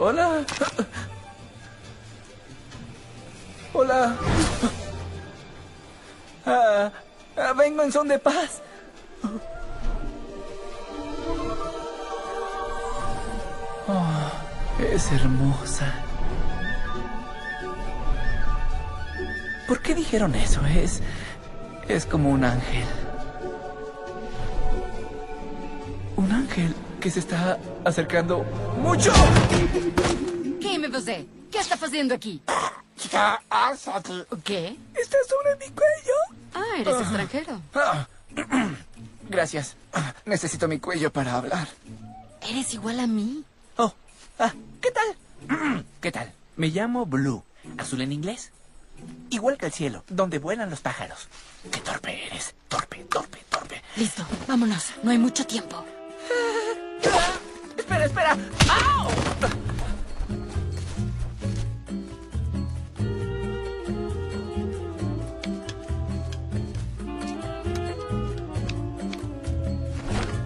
Hola. Hola. Vengo en son de paz. Oh, es hermosa. ¿Por qué dijeron eso? Es como un ángel. Un ángel que se está acercando mucho. Quem é você? O que está fazendo aqui? O quê? Está sobre mi cuello. Ah, eres extranjero. Gracias. Necesito mi cuello para hablar. Eres igual a mí. Oh, ¿qué tal? ¿Qué tal? Me llamo Blue. ¿Azul en inglés? Igual que el cielo, donde vuelan los pájaros. Qué torpe eres. Torpe. Listo, vámonos. No hay mucho tiempo. Espera. ¡Au!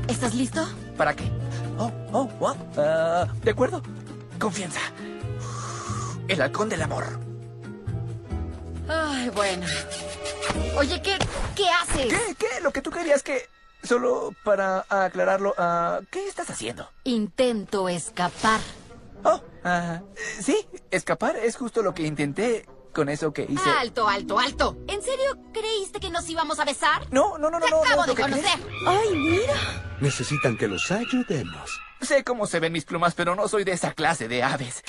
¿Estás listo? ¿Para qué? What? De acuerdo. Confianza. El halcón del amor. Ay, bueno. Oye, ¿qué haces? ¿Qué? Lo que tú querías que... Solo para aclararlo, ¿qué estás haciendo? Intento escapar. Sí, escapar es justo lo que intenté con eso que hice. ¡Alto! ¿En serio creíste que nos íbamos a besar? No. Te acabo de conocer. ¡Ay, mira! Necesitan que los ayudemos. Sé cómo se ven mis plumas, pero no soy de esa clase de aves.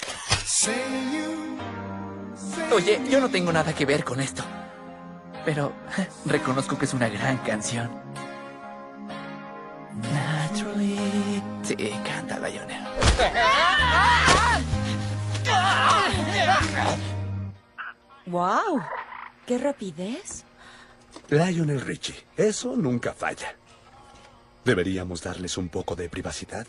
Oye, yo no tengo nada que ver con esto. Pero reconozco que es una gran canción. Naturally. Sí, canta, Lionel. ¡Wow! ¡Qué rapidez! Lionel Richie, eso nunca falla. ¿Deberíamos darles un poco de privacidad?